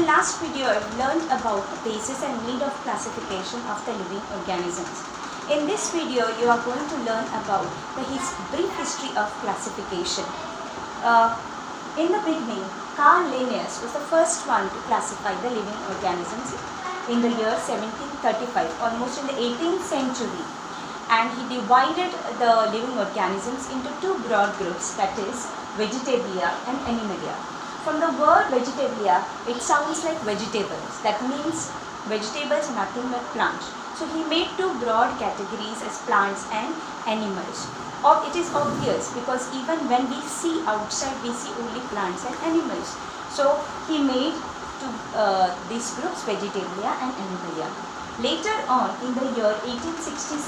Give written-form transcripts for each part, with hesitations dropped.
last video, I learned about the basis and need of classification of the living organisms. In this video, you are going to learn about the brief history of classification. In the beginning, Carl Linnaeus was the first one to classify the living organisms in the year 1735, almost in the 18th century. And he divided the living organisms into two broad groups, that is Vegetabilia and Animalia. From the word Vegetabilia, it sounds like vegetables. That means vegetables are nothing but plants. So he made two broad categories as plants and animals. It is obvious because even when we see outside, we see only plants and animals. So he made these groups Vegetabilia and Animalia. Later on, in the year 1866,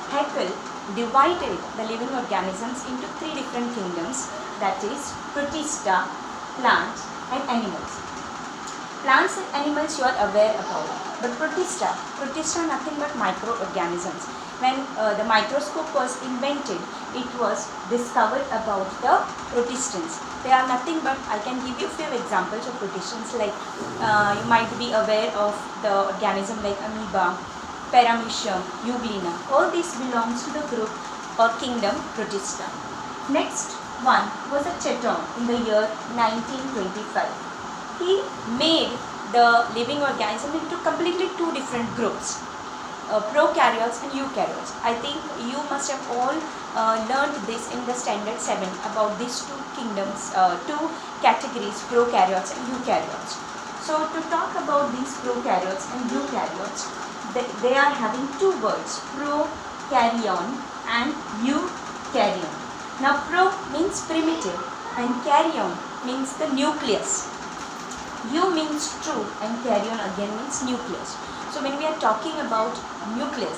Haeckel divided the living organisms into three different kingdoms, that is Protista, plants and animals. Plants and animals you are aware about, but Protista nothing but microorganisms. When the microscope was invented, it was discovered about the protistans. They are nothing but, I can give you a few examples of protistans, like you might be aware of the organism like amoeba, paramecium, euglena. All these belongs to the group or kingdom Protista. Next one was a Cheton in the year 1925. He made the living organism into completely two different groups, prokaryotes and eukaryotes. I think you must have all learned this in the standard 7 about these two kingdoms, two categories, prokaryotes and eukaryotes. So to talk about these prokaryotes and eukaryotes, they are having two words, prokaryon and eukaryon. Now pro means primitive and karyon means the nucleus. Eu means true and karyon again means nucleus. So when we are talking about nucleus,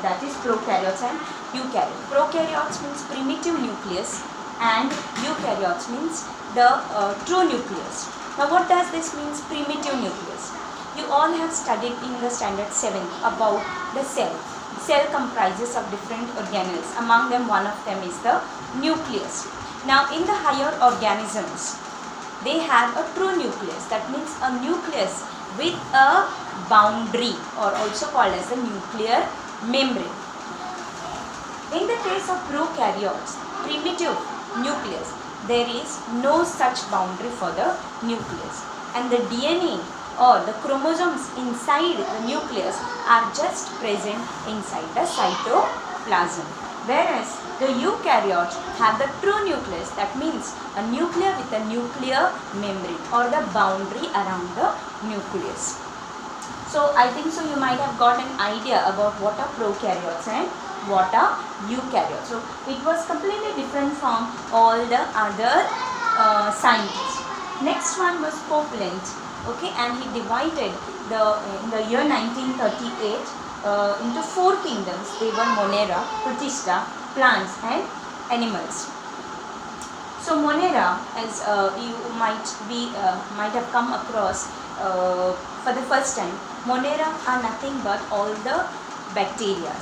that is prokaryotes and eukaryotes. Prokaryotes means primitive nucleus and eukaryotes means the true nucleus. Now what does this mean, primitive nucleus? You all have studied in the standard 7 about the cell. Cell comprises of different organelles. Among them, one of them is the nucleus. Now in the higher organisms, they have a true nucleus. That means a nucleus with a boundary, or also called as the nuclear membrane. In the case of prokaryotes, primitive nucleus, there is no such boundary for the nucleus, and the DNA or the chromosomes inside the nucleus are just present inside the cytoplasm. Whereas the eukaryotes have the true nucleus, that means a nucleus with a nuclear membrane or the boundary around the nucleus. So I think so you might have got an idea about what are prokaryotes and what are eukaryotes. So it was completely different from all the other scientists. Next one was Copeland. Okay, and he divided in the year 1938 into four kingdoms. They were Monera, Protista, plants and animals. So Monera, as you might have come across for the first time, Monera are nothing but all the bacteria.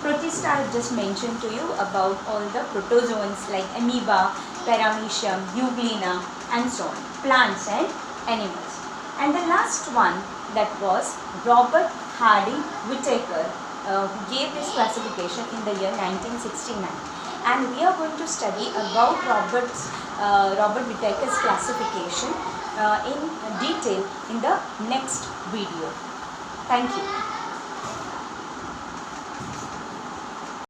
Protista I have just mentioned to you about all the protozoans like amoeba, paramecium, euglena and so on. Plants and animals. And the last one, that was Robert Harding Whittaker, who gave this classification in the year 1969. And we are going to study about Robert Whittaker's classification in detail in the next video. Thank you.